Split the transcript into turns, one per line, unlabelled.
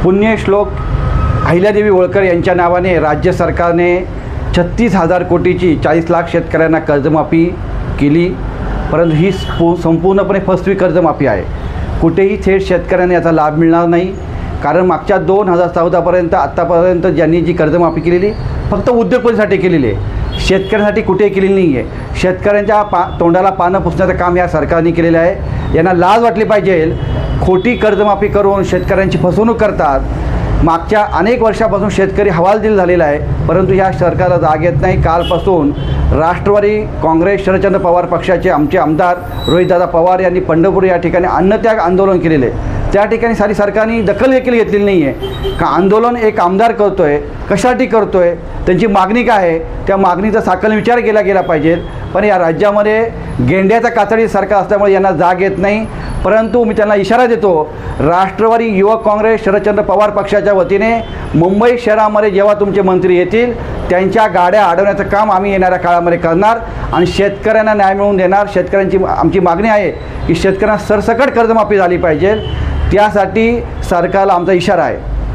पुण्यश्लोक अहिल्यादेवी होळकर यांच्या नावाने राज्य सरकारने 36,000 कोटीची 40 लाख शेतकऱ्यांना कर्जमाफी केली, परंतु ही संपूर्णपणे फसवी कर्जमाफी आहे. कुठेही थेट शेतकऱ्यांना याचा लाभ मिळणार नाही. कारण मागच्या 2014पर्यंत आत्तापर्यंत ज्यांनी जी कर्जमाफी केलेली फक्त उद्योगपतीसाठी केलेली आहे, शेतकऱ्यांसाठी कुठेही केलेली नाही आहे. शेतकऱ्यांच्या तोंडाला पानं पुसण्याचं काम या सरकारने केलेलं आहे. यांना लाज वाटली पाहिजे. खोटी कर्जमाफी करून शेतकऱ्यांची फसवणूक करतात. मागच्या अनेक वर्षापासून शेतकरी हवालदिल झालेला आहे, परंतु ह्या सरकारला जाग येत नाही. कालपासून राष्ट्रवादी काँग्रेस शरदचंद्र पवार पक्षाचे आमचे आमदार रोहितदादा पवार यांनी पंढरपूर या ठिकाणी अन्नत्याग आंदोलन केलेले. त्या ठिकाणी सारी सरकारने दखल देखील घेतलेली नाही आहे. का आंदोलन एक आमदार करतो आहे, कशासाठी करतो आहे, त्यांची मागणी काय आहे, त्या मागणीचा साकल विचार केला गेला पाहिजे. पण या राज्यामध्ये गेंड्याचा कातडी सरकार असल्यामुळे यांना जाग येत नाही. परंतु मी त्यांना इशारा देतो, राष्ट्रवादी युवक काँग्रेस शरदचंद्र पवार पक्षाच्या वतीने मुंबई शहरामध्ये जेव्हा तुमचे मंत्री येतील त्यांच्या गाड्या अडवण्याचं काम आम्ही येणाऱ्या काळामध्ये करणार आणि शेतकऱ्यांना न्याय मिळवून देणार. शेतकऱ्यांची आमची मागणी आहे की शेतकऱ्यांना सरसकट कर्जमाफी झाली पाहिजे. त्यासाठी सरकारला आमचा इशारा आहे.